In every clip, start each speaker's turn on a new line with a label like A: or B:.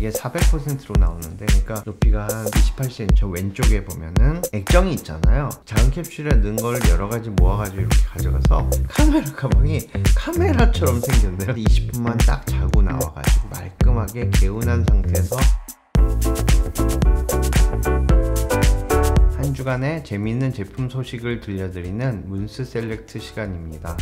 A: 이게 400%로 나오는데, 그러니까 높이가 한 28cm. 저 왼쪽에 보면은 액정이 있잖아요. 작은 캡슐에 넣은 걸 여러 가지 모아가지고 이렇게 가져가서 카메라 가방이 카메라처럼 생겼네요. 20분만 딱 자고 나와가지고 말끔하게 개운한 상태에서 한 주간의 재미있는 제품 소식을 들려드리는 문스 셀렉트 시간입니다.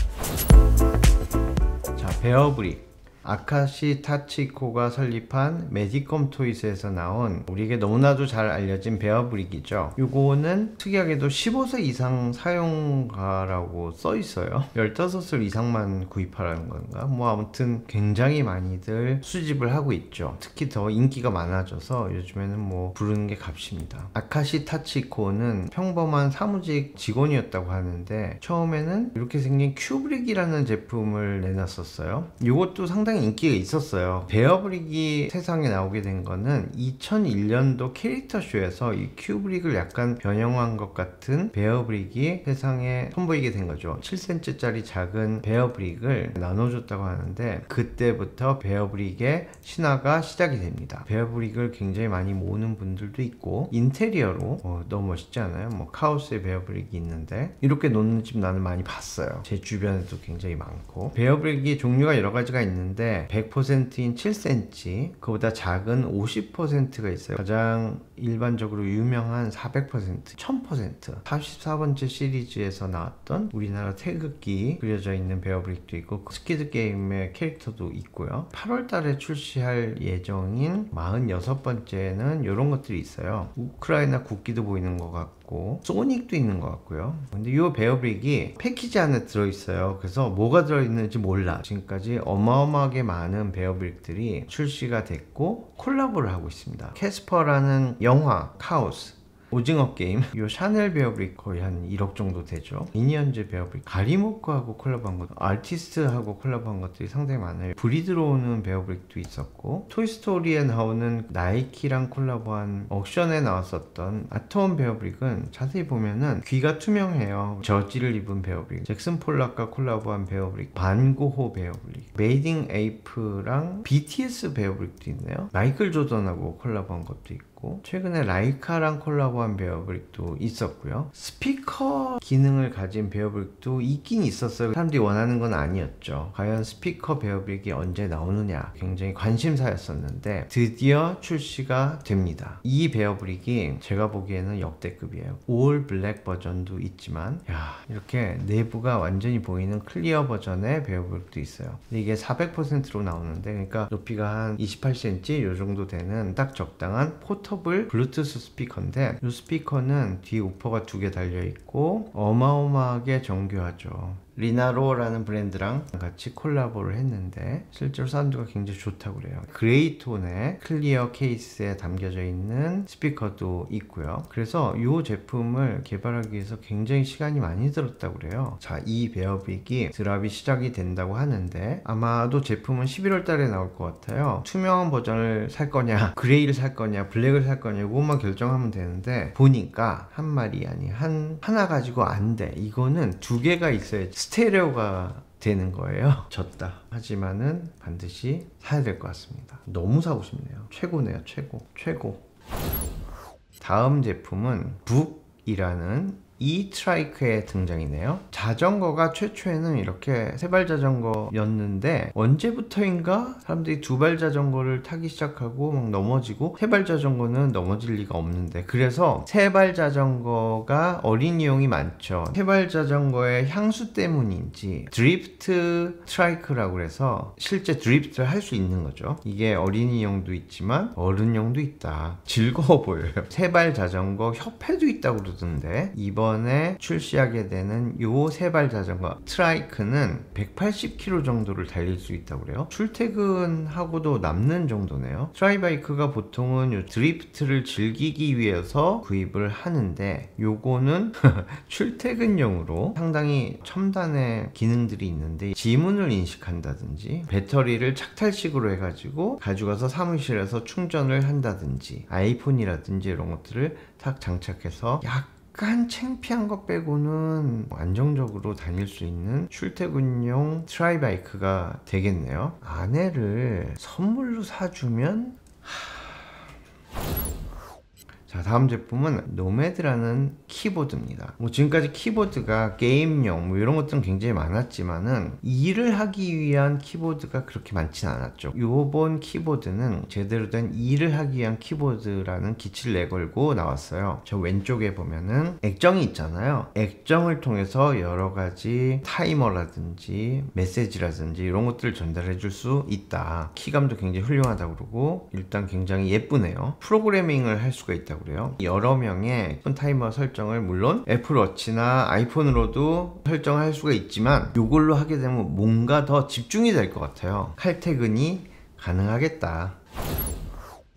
A: 자, 베어브릭. 아카시 타치코가 설립한 매디컴 토이스에서 나온 우리에게 너무나도 잘 알려진 베어브릭이죠. 요거는 특이하게도 15세 이상 사용가라고 써 있어요. 15살 이상만 구입하라는 건가? 뭐 아무튼 굉장히 많이들 수집을 하고 있죠. 특히 더 인기가 많아져서 요즘에는 뭐 부르는 게 값입니다. 아카시 타치코는 평범한 사무직 직원이었다고 하는데, 처음에는 이렇게 생긴 큐브릭이라는 제품을 내놨었어요. 요것도 상당히 인기가 있었어요. 베어브릭이 세상에 나오게 된 거는 2001년도 캐릭터 쇼에서 이 큐브릭을 약간 변형한 것 같은 베어브릭이 세상에 선보이게 된 거죠. 7cm짜리 작은 베어브릭을 나눠줬다고 하는데, 그때부터 베어브릭의 신화가 시작이 됩니다. 베어브릭을 굉장히 많이 모으는 분들도 있고, 인테리어로 너무 멋있지 않아요? 뭐 카오스의 베어브릭이 있는데 이렇게 놓는 집 나는 많이 봤어요. 제 주변에도 굉장히 많고. 베어브릭이 종류가 여러 가지가 있는데 100%인 7cm, 그보다 작은 50%가 있어요. 가장 일반적으로 유명한 400%, 1000%, 44번째 시리즈에서 나왔던 우리나라 태극기 그려져 있는 베어브릭도 있고, 스퀴드 게임의 캐릭터도 있고요. 8월 달에 출시할 예정인 46번째는 이런 것들이 있어요. 우크라이나 국기도 보이는 것 같고, 소닉도 있는 것 같고요. 근데 이 베어브릭이 패키지 안에 들어있어요. 그래서 뭐가 들어있는지 몰라. 지금까지 어마어마하게 많은 베어브릭들이 출시가 됐고 콜라보를 하고 있습니다. 캐스퍼라는 영화, 카오스, 오징어 게임, 요 샤넬 베어브릭 거의 한 1억 정도 되죠. 미니언즈 베어브릭, 가리모크하고 콜라보한 것, 아티스트하고 콜라보한 것들이 상당히 많아요. 불이 들어오는 베어브릭도 있었고, 토이스토리에 나오는 나이키랑 콜라보한 옥션에 나왔었던 아톰 베어브릭은 자세히 보면은 귀가 투명해요. 저지를 입은 베어브릭, 잭슨 폴락과 콜라보한 베어브릭, 반고호 베어브릭, 메이딩 에이프랑 BTS 베어브릭도 있네요. 마이클 조던하고 콜라보한 것도 있고, 최근에 라이카랑 콜라보한 베어브릭도 있었고요. 스피커 기능을 가진 베어브릭도 있긴 있었어요. 사람들이 원하는 건 아니었죠. 과연 스피커 베어브릭이 언제 나오느냐 굉장히 관심사였었는데 드디어 출시가 됩니다. 이 베어브릭이 제가 보기에는 역대급이에요. 올 블랙 버전도 있지만, 야, 이렇게 내부가 완전히 보이는 클리어 버전의 베어브릭도 있어요. 근데 이게 400%로 나오는데, 그러니까 높이가 한 28cm 요 정도 되는 딱 적당한 포터블 블루투스 스피커인데, 이 스피커는 뒤에 우퍼가 2개 달려있고 어마어마하게 정교하죠. 리나로라는 브랜드랑 같이 콜라보를 했는데 실제로 사운드가 굉장히 좋다고 그래요. 그레이 톤의 클리어 케이스에 담겨져 있는 스피커도 있고요. 그래서 이 제품을 개발하기 위해서 굉장히 시간이 많이 들었다고 그래요. 자, 이 베어브릭이 드랍이 시작이 된다고 하는데 아마도 제품은 11월 달에 나올 것 같아요. 투명한 버전을 살 거냐, 그레이를 살 거냐, 블랙을 살 거냐, 이것만 결정하면 되는데, 보니까 한 마리 아니 하나 가지고 안 돼. 이거는 2개가 있어야 스테레오가 되는 거예요. 졌다. 하지만은 반드시 사야 될 것 같습니다. 너무 사고 싶네요. 최고네요. 최고. 다음 제품은 북이라는 E-트라이크의 등장이네요. 자전거가 최초에는 이렇게 세발 자전거였는데, 언제부터인가 사람들이 2발 자전거를 타기 시작하고 막 넘어지고, 세발 자전거는 넘어질 리가 없는데, 그래서 세발 자전거가 어린이용이 많죠. 세발 자전거의 향수 때문인지 드리프트 트라이크라고 해서 실제 드리프트를 할 수 있는 거죠. 이게 어린이용도 있지만 어른용도 있다. 즐거워 보여요. 세발 자전거 협회도 있다고 그러던데, 이번에 출시하게 되는 요 세발 자전거 트라이크는 180km 정도를 달릴 수 있다고 그래요. 출퇴근하고도 남는 정도네요. 트라이바이크가 보통은 요 드리프트를 즐기기 위해서 구입을 하는데, 요거는 출퇴근용으로 상당히 첨단의 기능들이 있는데, 지문을 인식한다든지 배터리를 착탈식으로 해가지고 가져가서 사무실에서 충전을 한다든지, 아이폰이라든지 이런 것들을 탁 장착해서 약간 창피한 것 빼고는 안정적으로 다닐 수 있는 출퇴근용 트라이바이크가 되겠네요. 아내를 선물로 사주면 자, 다음 제품은 노매드라는 키보드입니다. 뭐 지금까지 키보드가 게임용 뭐 이런 것들은 굉장히 많았지만은 일을 하기 위한 키보드가 그렇게 많지는 않았죠. 요번 키보드는 제대로 된 일을 하기 위한 키보드라는 기치를 내걸고 나왔어요. 저 왼쪽에 보면은 액정이 있잖아요. 액정을 통해서 여러 가지 타이머라든지 메시지라든지 이런 것들을 전달해 줄 수 있다. 키감도 굉장히 훌륭하다고 그러고 일단 굉장히 예쁘네요. 프로그래밍을 할 수가 있다고 그래요. 여러 명의 타이머 설정을 물론 애플워치나 아이폰으로도 설정할 수가 있지만 이걸로 하게 되면 뭔가 더 집중이 될 것 같아요. 칼퇴근이 가능하겠다.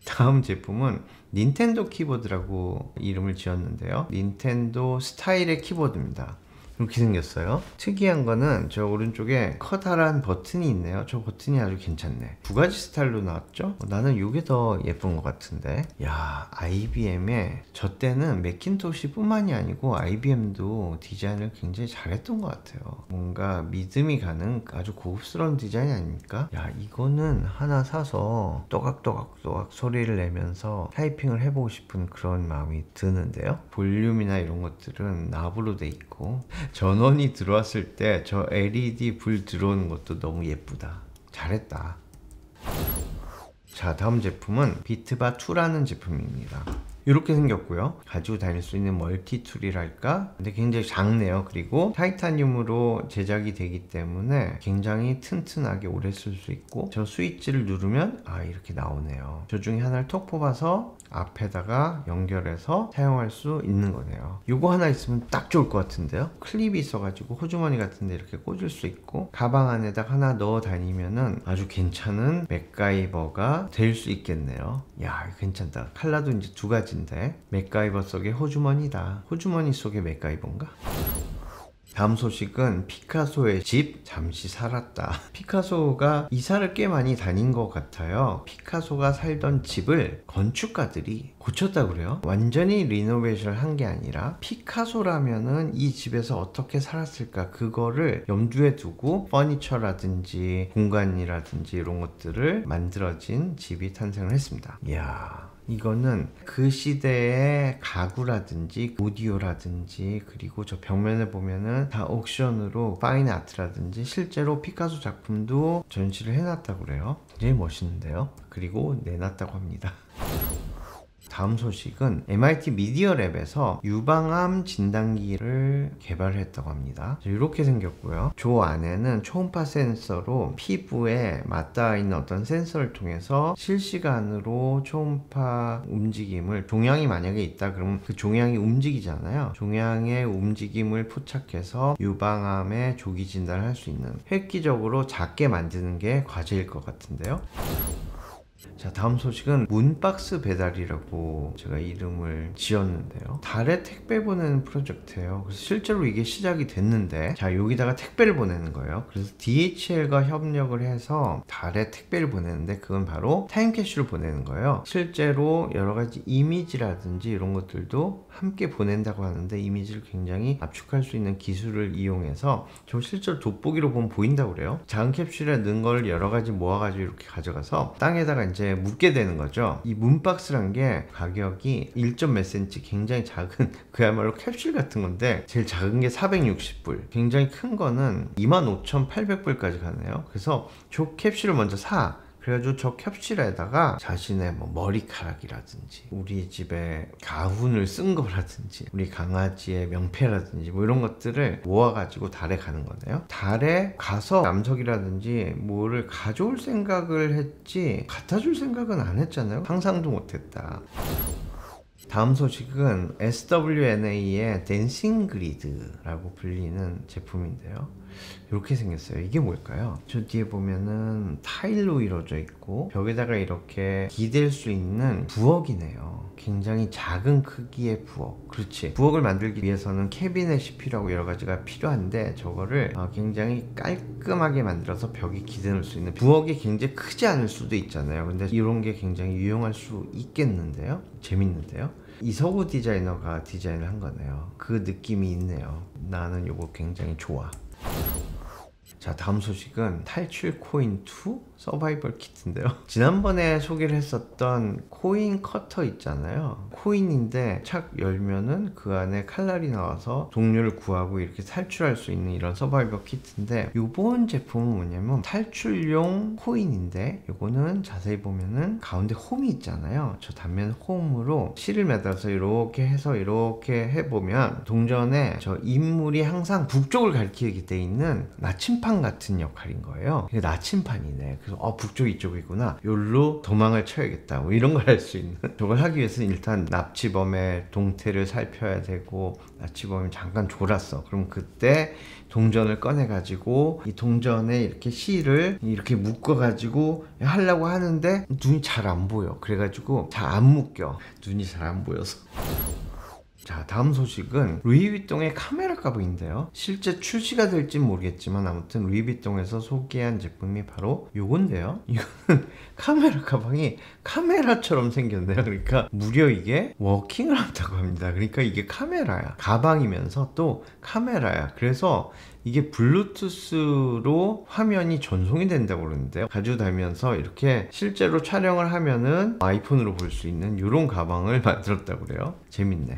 A: 다음 제품은 닌텐도 키보드라고 이름을 지었는데요. 닌텐도 스타일의 키보드입니다. 이렇게 생겼어요. 특이한 거는 저 오른쪽에 커다란 버튼이 있네요. 저 버튼이 아주 괜찮네. 두 가지 스타일로 나왔죠. 나는 이게 더 예쁜 것 같은데. 야, IBM의 저 때는 매킨토시 뿐만이 아니고 IBM도 디자인을 굉장히 잘했던 것 같아요. 뭔가 믿음이 가는 아주 고급스러운 디자인 아닙니까? 야, 이거는 하나 사서 또각또각 소리를 내면서 타이핑을 해보고 싶은 그런 마음이 드는데요. 볼륨이나 이런 것들은 납으로 돼 있고 전원이 들어왔을 때 저 LED 불 들어오는 것도 너무 예쁘다. 잘했다. 자, 다음 제품은 비트바2라는 제품입니다. 이렇게 생겼고요. 가지고 다닐 수 있는 멀티툴이랄까? 근데 굉장히 작네요. 그리고 타이타늄으로 제작이 되기 때문에 굉장히 튼튼하게 오래 쓸 수 있고 저 스위치를 누르면 이렇게 나오네요. 저 중에 하나를 톡 뽑아서 앞에다가 연결해서 사용할 수 있는 거네요. 이거 하나 있으면 딱 좋을 것 같은데요. 클립이 있어가지고 호주머니 같은데 이렇게 꽂을 수 있고 가방 안에다 하나 넣어 다니면은 아주 괜찮은 맥가이버가 될 수 있겠네요. 야, 괜찮다. 컬러도 이제 두 가지인데 맥가이버 속의 호주머니다. 호주머니 속의 맥가이버인가? 다음 소식은 피카소의 집 잠시 살았다. 피카소가 이사를 꽤 많이 다닌 것 같아요. 피카소가 살던 집을 건축가들이 고쳤다고 그래요. 완전히 리노베이션을 한 게 아니라 피카소라면은 이 집에서 어떻게 살았을까 그거를 염두에 두고 퍼니처라든지 공간이라든지 이런 것들을 만들어진 집이 탄생을 했습니다. 이야, 이거는 그 시대의 가구라든지 오디오라든지 그리고 저 벽면에 보면은 다 옥션으로 파인 아트라든지 실제로 피카소 작품도 전시를 해놨다고 그래요. 굉장히 멋있는데요. 그리고 내놨다고 합니다. 다음 소식은 MIT 미디어랩에서 유방암 진단기를 개발했다고 합니다. 이렇게 생겼고요. 저 안에는 초음파 센서로 피부에 맞닿아 있는 어떤 센서를 통해서 실시간으로 초음파 움직임을, 종양이 만약에 있다 그러면 그 종양이 움직이잖아요. 종양의 움직임을 포착해서 유방암의 조기 진단을 할 수 있는, 획기적으로 작게 만드는 게 과제일 것 같은데요. 자, 다음 소식은 문박스 배달이라고 제가 이름을 지었는데요. 달에 택배 보내는 프로젝트예요. 그래서 실제로 이게 시작이 됐는데, 자, 여기다가 택배를 보내는 거예요. 그래서 DHL과 협력을 해서 달에 택배를 보내는데 그건 바로 타임캡슐을 보내는 거예요. 실제로 여러 가지 이미지라든지 이런 것들도 함께 보낸다고 하는데 이미지를 굉장히 압축할 수 있는 기술을 이용해서 저 실제로 돋보기로 보면 보인다고 그래요. 작은 캡슐에 넣은 걸 여러 가지 모아가지고 이렇게 가져가서 땅에다가 이제 묻게 되는 거죠. 이 문박스란 게 가격이 1몇 cm, 굉장히 작은 그야말로 캡슐 같은 건데 제일 작은 게 460불, 굉장히 큰 거는 25,800불까지 가네요. 그래서 저 캡슐을 먼저 사. 그래가지고 저 캡슐에다가 자신의 뭐 머리카락이라든지 우리 집에 가훈을 쓴 거라든지 우리 강아지의 명패라든지 뭐 이런 것들을 모아가지고 달에 가는 거네요. 달에 가서 남석이라든지 뭐를 가져올 생각을 했지 갖다 줄 생각은 안 했잖아요. 상상도 못했다. 다음 소식은 SWNA의 댄싱 그리드라고 불리는 제품인데요. 이렇게 생겼어요. 이게 뭘까요? 저 뒤에 보면은 타일로 이루어져 있고 벽에다가 이렇게 기댈 수 있는 부엌이네요. 굉장히 작은 크기의 부엌. 그렇지. 부엌을 만들기 위해서는 캐비넷이 필요하고 여러 가지가 필요한데 저거를 굉장히 깔끔하게 만들어서 벽에 기대놓을 수 있는, 부엌이 굉장히 크지 않을 수도 있잖아요. 근데 이런 게 굉장히 유용할 수 있겠는데요. 재밌는데요. 이서구 디자이너가 디자인을 한 거네요. 그 느낌이 있네요. 나는 요거 굉장히 좋아. 자, 다음 소식은 탈출 코인 2 서바이벌 키트인데요. 지난번에 소개를 했었던 코인 커터 있잖아요. 코인인데 착 열면은 그 안에 칼날이 나와서 동료를 구하고 이렇게 탈출할 수 있는 이런 서바이벌 키트인데, 이번 제품은 뭐냐면 탈출용 코인인데, 이거는 자세히 보면은 가운데 홈이 있잖아요. 저 단면 홈으로 실을 매달아서 이렇게 해서 이렇게 해보면 동전에 저 인물이 항상 북쪽을 가리키게 돼 있는 나침판 같은 역할인 거예요. 이게 나침판이네. 그래서 북쪽 이쪽이구나, 여기로 도망을 쳐야겠다, 뭐 이런 걸 할 수 있는. 저걸 하기 위해서는 일단 납치범의 동태를 살펴야 되고, 납치범이 잠깐 졸았어. 그럼 그때 동전을 꺼내 가지고 이 동전에 이렇게 실을 이렇게 묶어 가지고 하려고 하는데 눈이 잘 안 보여. 그래가지고 잘 안 묶여, 눈이 잘 안 보여서. 자, 다음 소식은 루이비통의 카메라 가방인데요. 실제 출시가 될진 모르겠지만 아무튼 루이비통에서 소개한 제품이 바로 요건데요. 이거는 카메라 가방이 카메라처럼 생겼네요. 그러니까 무려 이게 워킹을 한다고 합니다. 그러니까 이게 카메라야. 가방이면서 또 카메라야. 그래서 이게 블루투스로 화면이 전송이 된다고 그러는데요. 가지고 다니면서 이렇게 실제로 촬영을 하면은 아이폰으로 볼 수 있는 이런 가방을 만들었다고 그래요. 재밌네.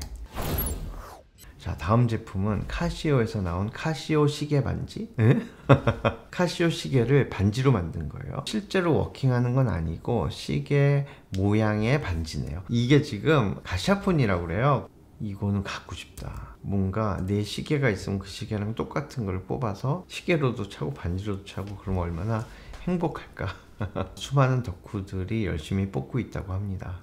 A: 자, 다음 제품은 카시오에서 나온 카시오 시계 반지. 카시오 시계를 반지로 만든 거예요. 실제로 워킹하는 건 아니고 시계 모양의 반지네요. 이게 지금 가샤폰이라고 그래요. 이거는 갖고 싶다. 뭔가 내 시계가 있으면 그 시계랑 똑같은 걸 뽑아서 시계로도 차고 반지로도 차고, 그러면 얼마나 행복할까. 수많은 덕후들이 열심히 뽑고 있다고 합니다.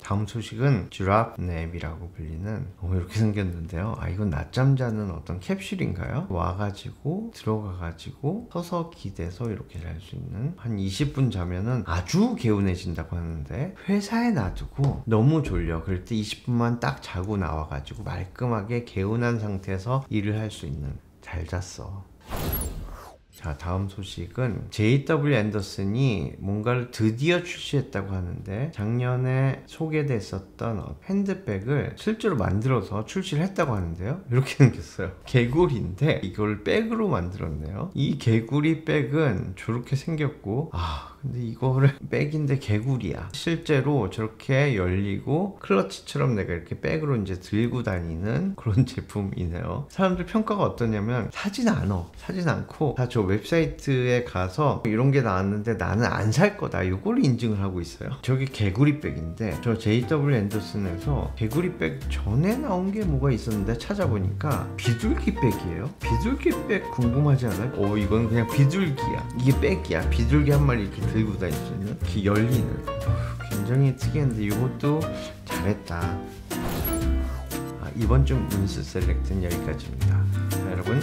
A: 다음 소식은 쥬라랩이라고 불리는 이렇게 생겼는데요. 이건 낮잠 자는 어떤 캡슐인가요? 와가지고 들어가가지고 서서 기대서 이렇게 잘 수 있는, 한 20분 자면은 아주 개운해진다고 하는데, 회사에 놔두고 너무 졸려 그럴 때 20분만 딱 자고 나와가지고 말끔하게 개운한 상태에서 일을 할 수 있는. 잘 잤어. 자, 다음 소식은 J.W. 앤더슨이 뭔가를 드디어 출시했다고 하는데, 작년에 소개됐었던 핸드백을 실제로 만들어서 출시를 했다고 하는데요. 이렇게 생겼어요. 개구리인데 이걸 백으로 만들었네요. 이 개구리 백은 저렇게 생겼고, 근데 이거를 백인데 개구리야. 실제로 저렇게 열리고 클러치처럼 내가 이렇게 백으로 이제 들고 다니는 그런 제품이네요. 사람들 평가가 어떠냐면 사진 않고 다 저 웹사이트에 가서 이런 게 나왔는데 나는 안 살 거다, 이걸 인증을 하고 있어요. 저게 개구리 백인데, 저 J.W. 앤더슨에서 개구리 백 전에 나온 게 뭐가 있었는데 찾아보니까 비둘기 백이에요. 비둘기 백 궁금하지 않아요? 이건 그냥 비둘기야. 이게 백이야. 비둘기 한 마리 이렇게 들고 다닐 수 있는, 이렇게 열리는. 굉장히 특이한데 이것도 잘했다. 이번 주 문스 셀렉트는 여기까지입니다. 자, 여러분